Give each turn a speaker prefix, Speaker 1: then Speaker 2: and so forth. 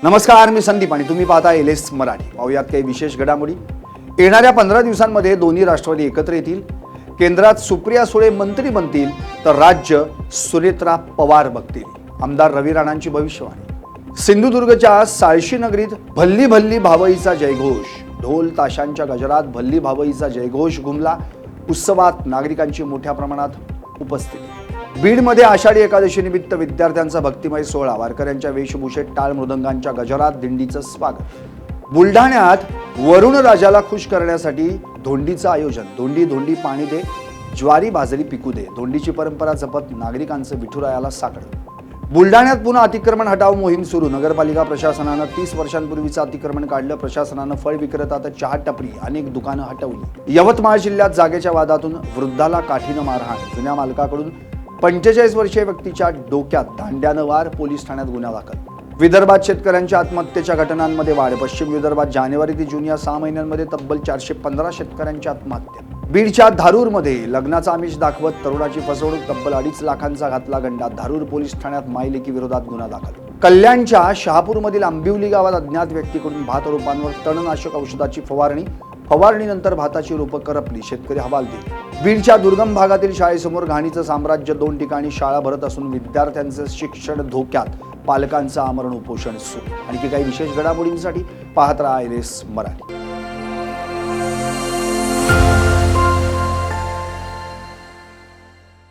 Speaker 1: नमस्कार, मी संदीप आणि तुम्ही पाहता एलएस मराठी। पाहूयात काही विशेष घडामोडी। येणाऱ्या 15 दिवसांमध्ये दोन्ही राष्ट्रवादी एकत्र येतील। केंद्रात सुप्रिया सुळे मंत्री बनतील तर राज्य सुनेत्रा पवार बघतील। आमदार रवी राणांची भविष्यवाणी। सिंधुदुर्गच्या साळशी नगरीत भल्ली भल्ली भावईचा जयघोष। ढोल ताशांच्या गजरात भल्ली भावईचा जयघोष घुमला। उत्सवात नागरिकांची मोठ्या प्रमाणात उपस्थिती। बीडमध्ये आषाढी एकादशी निमित्त विद्यार्थ्यांचा भक्तिमय सोहळा। वारकऱ्यांच्या वेशभूषेत टाळ मृदंगांच्या गजरात दिंडीचं स्वागत। बुलढाण्यात वरुण राजाला खुश करण्यासाठी धोंडीचं आयोजन। धोंडी धोंडी पाणी दे, ज्वारी बाजरी पिकू दे। धोंडीची परंपरा जपत नागरिकांचं विठुरायाला साकडं। बुलढाण्यात पुन्हा अतिक्रमण हटाव मोहीम सुरू। नगरपालिका प्रशासनानं 30 वर्षांपूर्वीचं अतिक्रमण काढलं। प्रशासनानं फळ विक्रेता तर चहा टपरी अनेक दुकानं हटवली। यवतमाळ जिल्ह्यात जागेच्या वादातून वृद्धाला काठीनं मारहाण। जुन्या मालकाकडून 45 वर्षीय व्यक्तीच्या डोक्यात दांड्यानं वार। पोलीस ठाण्यात गुन्हा दाखल। विदर्भात शेतकऱ्यांच्या आत्महत्येच्या घटनांमध्ये वाढ। पश्चिम विदर्भात जानेवारी ते जून या 6 महिन्यांमध्ये तब्बल 415 शेतकऱ्यांची आत्महत्या। बीडच्या धारूरमध्ये लग्नाचा आमिष दाखवत तरुणाची फसवणूक। तब्बल 2.5 लाखांचा घातला गंडा। धारूर पोलीस ठाण्यात मायलेकी विरोधात गुन्हा दाखल। कल्याणच्या शहापूरमधील आंबिवली गावात अज्ञात व्यक्तीकडून भात रोपांवर तणनाशक औषधाची फवारणीनंतर भाताची रोपं करपली। शेतकरी हवालदिल। बीडच्या दुर्गम भागातील शाळेसमोर घाणीचं साम्राज्य। 2 ठिकाणी शाळा भरत असून विद्यार्थ्यांचं शिक्षण धोक्यात। पालकांचं आमरण उपोषण सुरू। आणखी काही विशेष घडामोडींसाठी पाहत राहा एलएस मराठी।